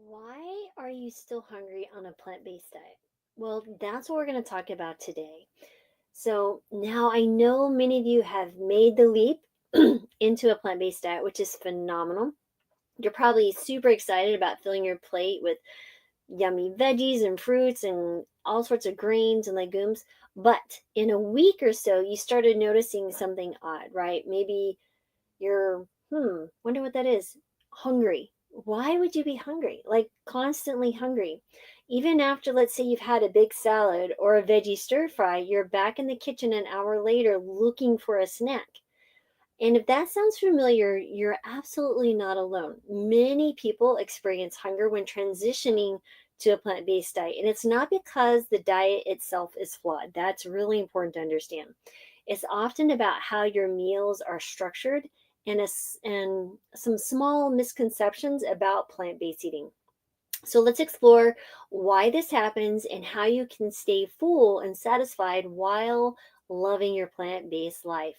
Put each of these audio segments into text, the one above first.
Why are you still hungry on a plant-based diet? Well, that's what we're going to talk about today. So, now I know many of you have made the leap into a plant-based diet, which is phenomenal. You're probably super excited about filling your plate with yummy veggies and fruits and all sorts of grains and legumes. But in a week or so, you started noticing something odd, right? Maybe you're, wonder what that is. Hungry. Why would you be hungry? Like constantly hungry. Even after, let's say, you've had a big salad or a veggie stir fry, you're back in the kitchen an hour later looking for a snack. And if that sounds familiar, you're absolutely not alone. Many people experience hunger when transitioning to a plant based diet. And it's not because the diet itself is flawed. That's really important to understand. It's often about how your meals are structured and some small misconceptions about plant based eating. So let's explore why this happens and how you can stay full and satisfied while loving your plant based life.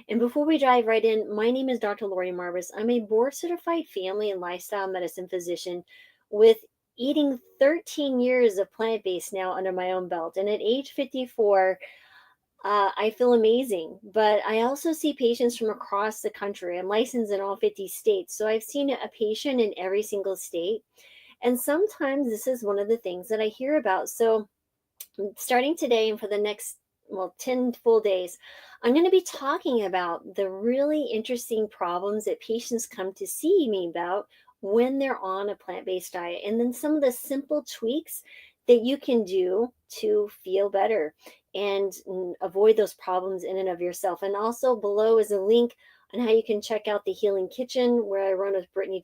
And before we dive right in, my name is Dr. Laurie Marbas. I'm a board certified family and lifestyle medicine physician with eating 13 years of plant based now under my own belt. And at age 54, I feel amazing, but I also see patients from across the country. I'm licensed in all 50 states, so I've seen a patient in every single state. And sometimes this is one of the things that I hear about. So, starting today and for the next, 10 full days, I'm going to be talking about the really interesting problems that patients come to see me about when they're on a plant based diet, and then some of the simple tweaks that you can do to feel better and avoid those problems in and of yourself. And also, below is a link on how you can check out the Healing Kitchen, where I run with Brittany,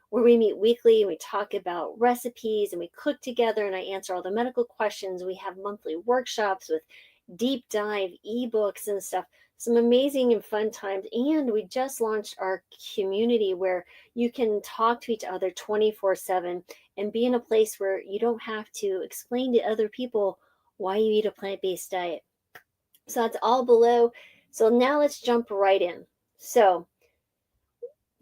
where we meet weekly and we talk about recipes and we cook together and I answer all the medical questions. We have monthly workshops with deep dive ebooks and stuff. Some amazing and fun times. And we just launched our community where you can talk to each other 24/7 and be in a place where you don't have to explain to other people why you eat a plant based diet. So that's all below. So now let's jump right in. So,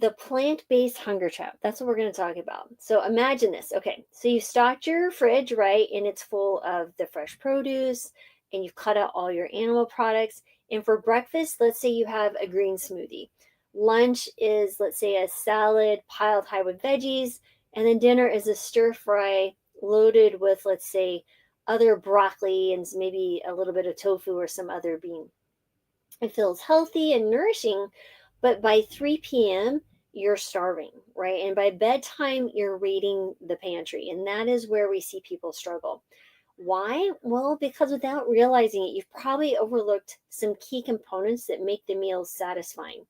the plant-based hunger trap. That's what we're going to talk about. So imagine this. Okay, so you stocked your fridge, right? And it's full of the fresh produce, and you've cut out all your animal products. And for breakfast, let's say you have a green smoothie. Lunch is, let's say, a salad piled high with veggies. And then dinner is a stir fry loaded with, let's say, other broccoli and maybe a little bit of tofu or some other bean. It feels healthy and nourishing, but by 3 p.m., you're starving, right? And by bedtime, you're raiding the pantry. And that is where we see people struggle. Why? Well, because without realizing it, you've probably overlooked some key components that make the meals satisfying.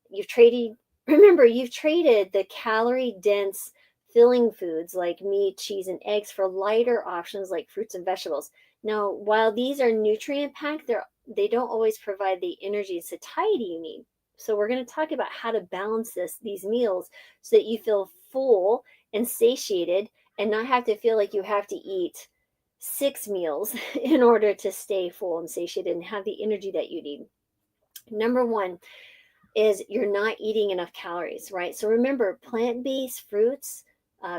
You've traded, remember, you've traded the calorie dense filling foods like meat, cheese, and eggs for lighter options like fruits and vegetables. Now, while these are nutrient packed, they don't always provide the energy and satiety you need. So we're going to talk about how to balance these meals so that you feel full and satiated and not have to feel like you have to eat 6 meals in order to stay full and satiated and have the energy that you need. Number one is you're not eating enough calories, right? So remember, plant-based fruits,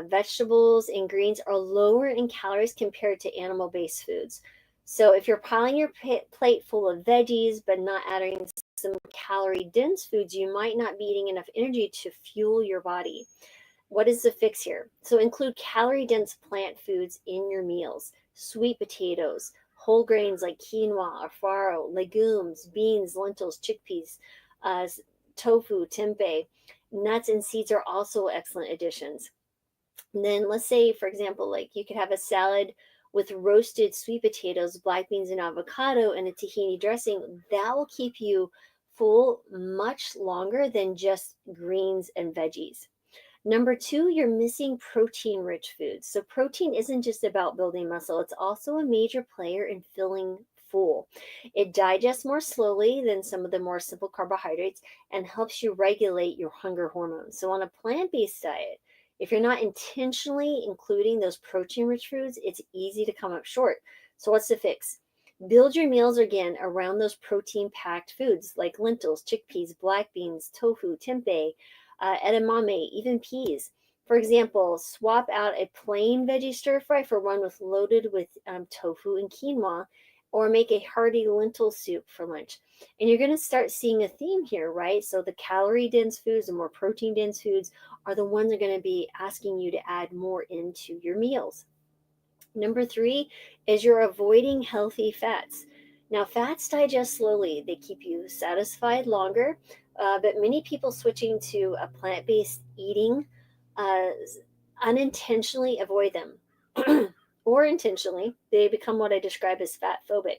vegetables, and greens are lower in calories compared to animal-based foods. So if you're piling your plate full of veggies but not adding some calorie-dense foods, you might not be eating enough energy to fuel your body. What is the fix here? So include calorie-dense plant foods in your meals. Sweet potatoes, whole grains like quinoa or farro, legumes, beans, lentils, chickpeas, uh, tofu, tempeh. Nuts and seeds are also excellent additions. And then let's say, for example, like you could have a salad with roasted sweet potatoes, black beans, and avocado and a tahini dressing. That will keep you full much longer than just greens and veggies. Number two, you're missing protein rich foods. So, protein isn't just about building muscle, it's also a major player in filling full. It digests more slowly than some of the more simple carbohydrates and helps you regulate your hunger hormones. So, on a plant based diet, if you're not intentionally including those protein rich foods, it's easy to come up short. So, what's the fix? Build your meals again around those protein packed foods like lentils, chickpeas, black beans, tofu, tempeh, edamame, even peas. For example, swap out a plain veggie stir fry for one loaded with tofu and quinoa, or make a hearty lentil soup for lunch. And you're going to start seeing a theme here, right? So the calorie dense foods, the more protein dense foods are the ones that are going to be asking you to add more into your meals. Number three is you're avoiding healthy fats. Now, fats digest slowly, they keep you satisfied longer, but many people switching to a plant based eating uh, unintentionally avoid them. Or intentionally, they become what I describe as fat phobic.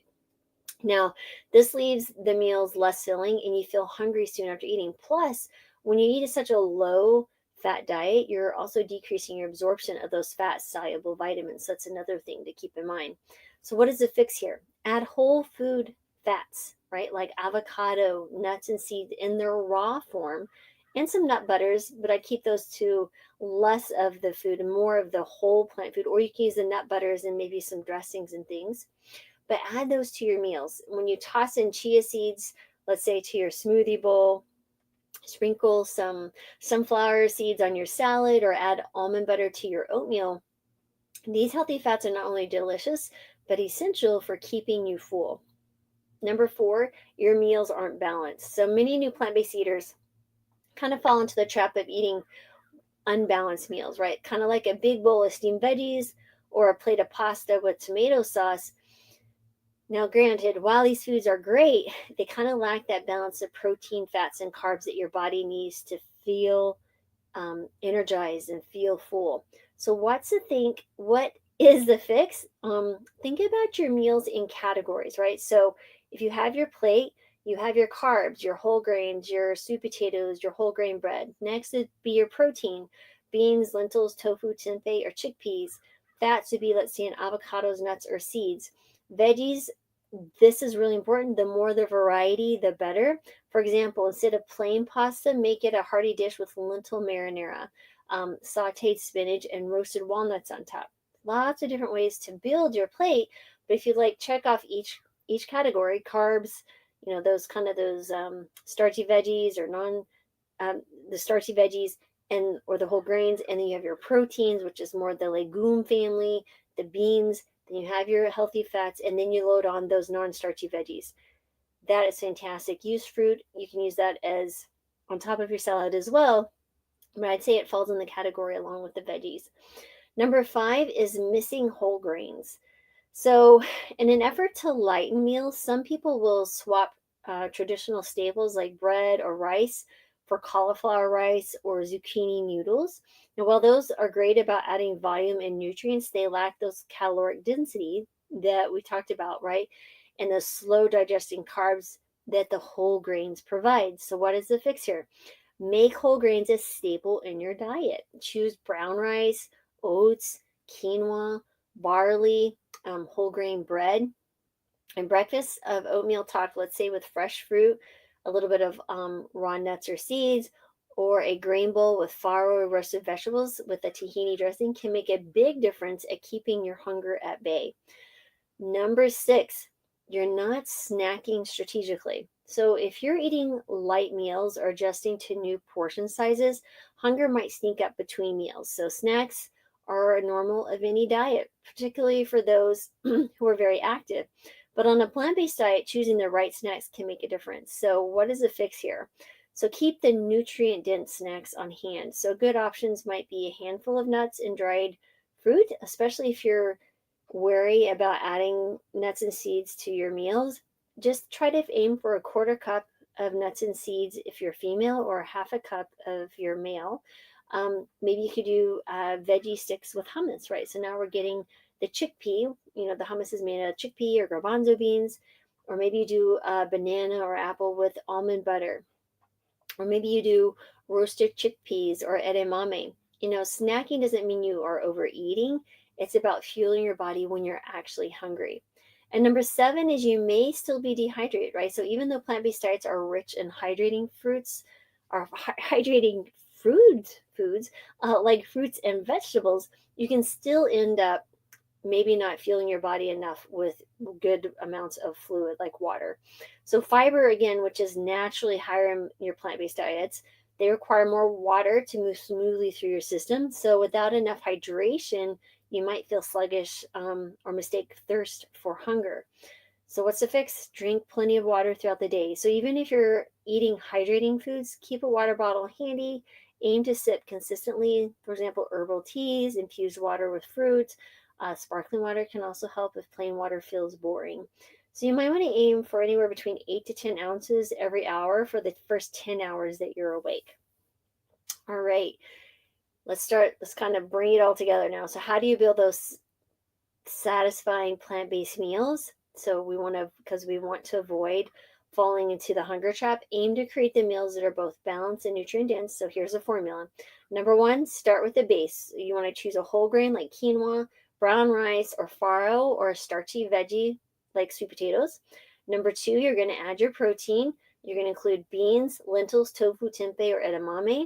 Now, this leaves the meals less filling and you feel hungry soon after eating. Plus, when you eat such a low fat diet, you're also decreasing your absorption of those fat soluble vitamins. So that's another thing to keep in mind. So, what is the fix here? Add whole food fats, right? Like avocado, nuts, and seeds in their raw form, and some nut butters, but I keep those to less of the food and more of the whole plant food. Or you can use the nut butters and maybe some dressings and things, but add those to your meals. When you toss in chia seeds, let's say to your smoothie bowl, sprinkle some sunflower seeds on your salad, or add almond butter to your oatmeal. These healthy fats are not only delicious, but essential for keeping you full. Number four, your meals aren't balanced. So many new plant based eaters kind of fall into the trap of eating unbalanced meals, right? Kind of like a big bowl of steamed veggies or a plate of pasta with tomato sauce. Now, granted, while these foods are great, they kind of lack that balance of protein, fats, and carbs that your body needs to feel energized and feel full. So, what is the fix? Think about your meals in categories, right? So, if you have your plate, you have your carbs, your whole grains, your sweet potatoes, your whole grain bread. Next would be your protein: beans, lentils, tofu, tempeh, or chickpeas. Fats would be, let's say, in avocados, nuts, or seeds. Veggies, this is really important. The more the variety, the better. For example, instead of plain pasta, make it a hearty dish with lentil marinara, sauteed spinach, and roasted walnuts on top. Lots of different ways to build your plate. But if you like, check off each category: carbs, those starchy veggies or non the starchy veggies, and or the whole grains, and then you have your proteins, which is more the legume family, the beans. Then you have your healthy fats, and then you load on those non-starchy veggies. That is fantastic. Use fruit. You can use that as on top of your salad as well. But I'd say it falls in the category along with the veggies. Number five is missing whole grains. So, in an effort to lighten meals, some people will swap traditional staples like bread or rice for cauliflower rice or zucchini noodles. And while those are great about adding volume and nutrients, they lack those caloric density that we talked about, right? And the slow digesting carbs that the whole grains provide. So, what is the fix here? Make whole grains a staple in your diet. Choose brown rice, oats, quinoa, barley, whole grain bread, and breakfast of oatmeal topped, let's say, with fresh fruit, a little bit of raw nuts or seeds, or a grain bowl with farro or roasted vegetables with a tahini dressing can make a big difference at keeping your hunger at bay. Number six, you're not snacking strategically. So if you're eating light meals or adjusting to new portion sizes, hunger might sneak up between meals. So snacks are normal of any diet, particularly for those who are very active. But on a plant-based diet, choosing the right snacks can make a difference. So what is the fix here? So keep the nutrient-dense snacks on hand. So good options might be a handful of nuts and dried fruit, especially if you're wary about adding nuts and seeds to your meals. Just try to aim for a quarter cup of nuts and seeds if you're female, or half a cup of your male. Maybe you could do veggie sticks with hummus, right? So now we're getting the chickpea. The hummus is made out of chickpea or garbanzo beans. Or maybe you do banana or apple with almond butter. Or maybe you do roasted chickpeas or edamame. Snacking doesn't mean you are overeating. It's about fueling your body when you're actually hungry. And number seven is you may still be dehydrated, right? So even though plant-based diets are rich in hydrating foods, like fruits and vegetables, you can still end up maybe not fueling your body enough with good amounts of fluid like water. So fiber, again, which is naturally higher in your plant-based diets, They require more water to move smoothly through your system. So without enough hydration, you might feel sluggish or mistake thirst for hunger. So what's the fix? Drink plenty of water throughout the day. So even if you're eating hydrating foods, keep a water bottle handy. Aim to sip consistently. For example, herbal teas, infused water with fruit. Sparkling water can also help if plain water feels boring. So you might want to aim for anywhere between 8 to 10 ounces every hour for the first 10 hours that you're awake. All right, let's kind of bring it all together now. So how do you build those satisfying plant-based meals? So because we want to avoid falling into the hunger trap, aim to create the meals that are both balanced and nutrient dense. So here's a formula. Number one, start with the base. You want to choose a whole grain like quinoa, brown rice, or farro, or a starchy veggie like sweet potatoes. Number two, you're going to add your protein. You're going to include beans, lentils, tofu, tempeh, or edamame.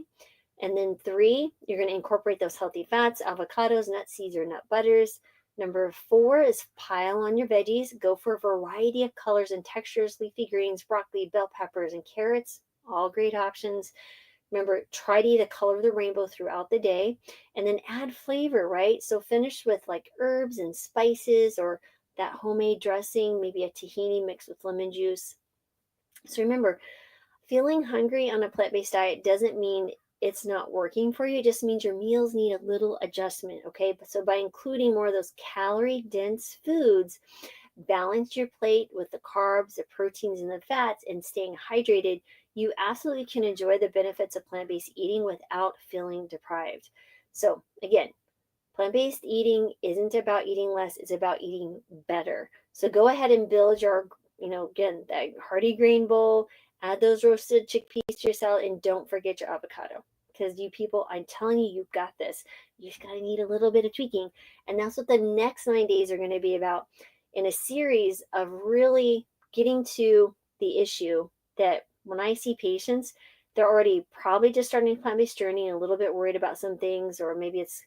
And then three, you're going to incorporate those healthy fats, avocados, nut seeds, or nut butters. Number four is pile on your veggies. Go for a variety of colors and textures, leafy greens, broccoli, bell peppers, and carrots. All great options. Remember, try to eat a color of the rainbow throughout the day, and then add flavor, right? So finish with like herbs and spices or that homemade dressing, maybe a tahini mixed with lemon juice. So remember, feeling hungry on a plant-based diet doesn't mean it's not working for you. It just means your meals need a little adjustment, okay? So by including more of those calorie-dense foods, balance your plate with the carbs, the proteins, and the fats, and staying hydrated, you absolutely can enjoy the benefits of plant-based eating without feeling deprived. So again, plant-based eating isn't about eating less, it's about eating better. So go ahead and build your, again, that hearty grain bowl, add those roasted chickpeas to your salad, and don't forget your avocado. Because you people, I'm telling you, you've got this. You just gotta need a little bit of tweaking. And that's what the next 9 days are gonna be about, in a series of really getting to the issue that when I see patients, they're already probably just starting a plant-based journey and a little bit worried about some things, or maybe it's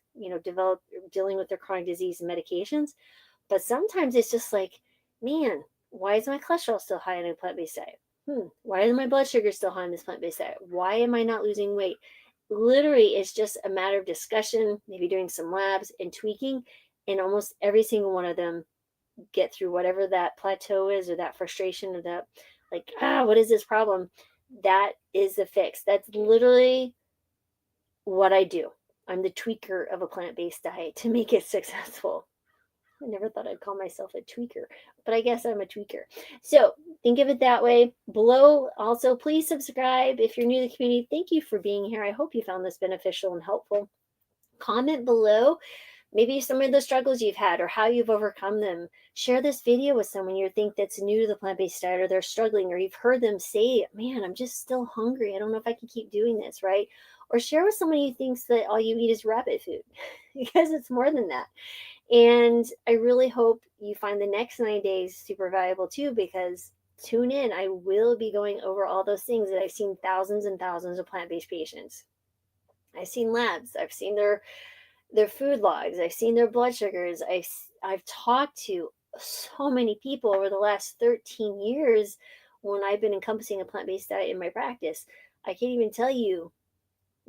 dealing with their chronic disease and medications. But sometimes it's just like, man, why is my cholesterol still high on a plant-based diet? Why is my blood sugar still high on this plant-based diet? Why am I not losing weight? Literally, it's just a matter of discussion, maybe doing some labs and tweaking, and almost every single one of them get through whatever that plateau is, or that frustration, or that like, what is this problem? That is the fix. That's literally what I do. I'm the tweaker of a plant-based diet to make it successful. I never thought I'd call myself a tweaker, but I guess I'm a tweaker. So think of it that way. Below, also, please subscribe if you're new to the community. Thank you for being here. I hope you found this beneficial and helpful. Comment below maybe some of the struggles you've had or how you've overcome them. Share this video with someone you think that's new to the plant-based diet, or they're struggling, or you've heard them say, man, I'm just still hungry. I don't know if I can keep doing this, right? Or share with someone who thinks that all you eat is rabbit food, because it's more than that. And I really hope you find the next 9 days super valuable too, because tune in. I will be going over all those things that I've seen thousands and thousands of plant-based patients. I've seen labs. I've seen their food logs. I've seen their blood sugars. I've talked to so many people over the last 13 years when I've been encompassing a plant-based diet in my practice. I can't even tell you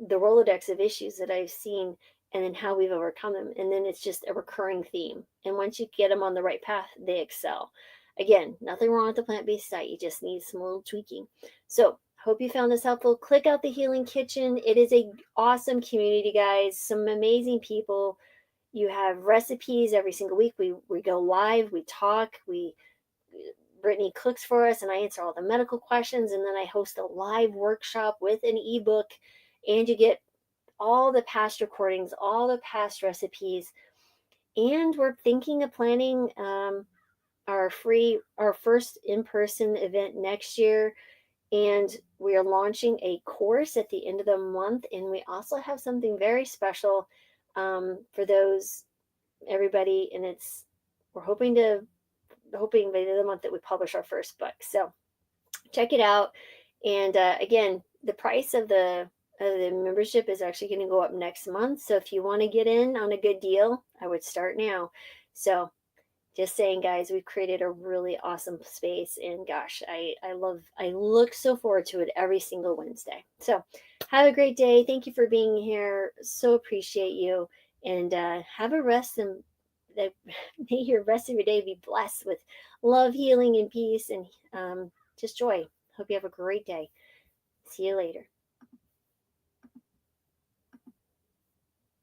the Rolodex of issues that I've seen, and then how we've overcome them. And then it's just a recurring theme. And once you get them on the right path, they excel. Again, nothing wrong with the plant-based diet. You just need some little tweaking. So hope you found this helpful. Click out the Healing Kitchen. It is an awesome community, guys. Some amazing people. You have recipes every single week. We go live. We talk. Brittany cooks for us, and I answer all the medical questions. And then I host a live workshop with an ebook, and you get all the past recordings, all the past recipes. And we're thinking of planning our first in-person event next year. And we are launching a course at the end of the month. And we also have something very special for everybody. And we're hoping by the end of the month that we publish our first book. So check it out. And again, the price of the membership is actually going to go up next month. So if you want to get in on a good deal, I would start now. So Just saying, guys, we've created a really awesome space, and gosh, I look so forward to it every single Wednesday. So have a great day. Thank you for being here. So appreciate you, and have a rest, and that may your rest of your day be blessed with love, healing, and peace, and just joy. Hope you have a great day. See you later.